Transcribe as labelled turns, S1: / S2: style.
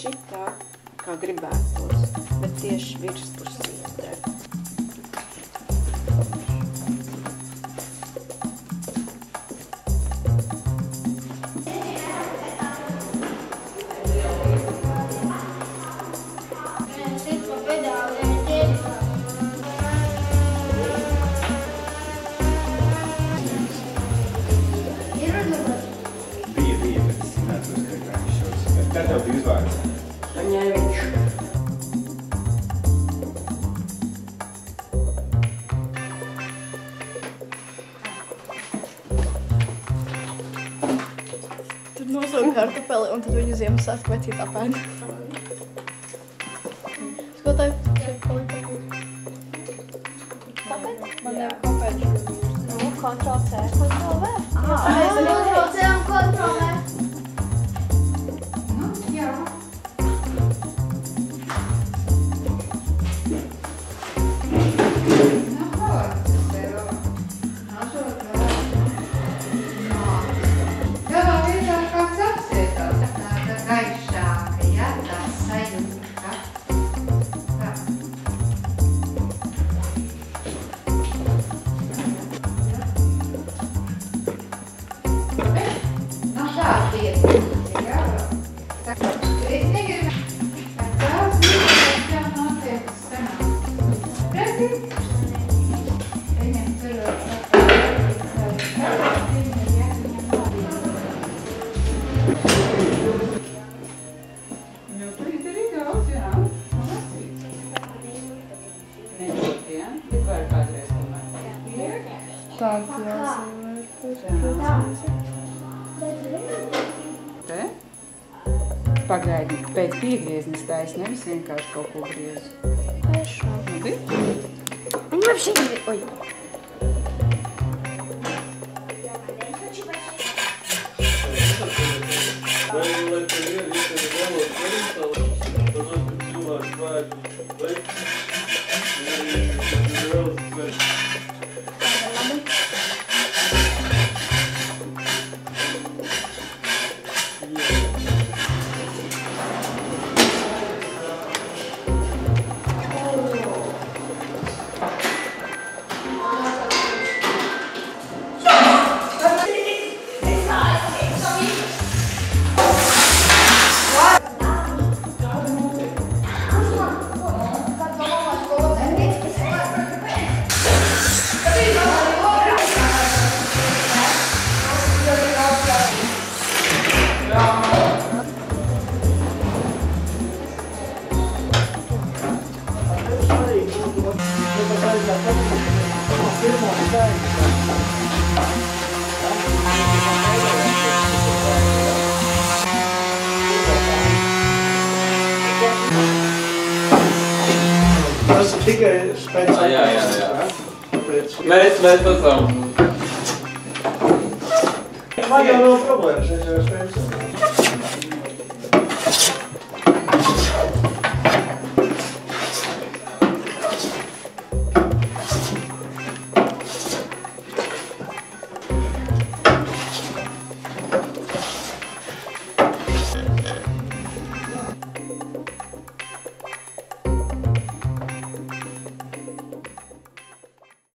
S1: šitā, kā gribētos, bet tieši virspusītē.
S2: Kā tev bija uzvārds?
S1: Paņēviņš.
S3: Tad nosaukt kartupeli un tad viņu Ziemassvētku vecīt apēd. Skolotāji, šeit palika. Kāpēc? Man jau kāpēc? Nu, Ctrl+C, Ctrl+V.
S4: Ctrl+C un Ctrl+V.
S5: Te? Pagaidi, pēc piegrieznes taisa, nevis vienkārši kaut ko griezu.
S3: Хорошо.
S5: Labi?
S3: Они вообще не... Ой.
S2: Tas ir tikai Spencer.
S6: Jā. Mēs pēc tam.
S2: Man jau nav problēmas, es jau Spencer.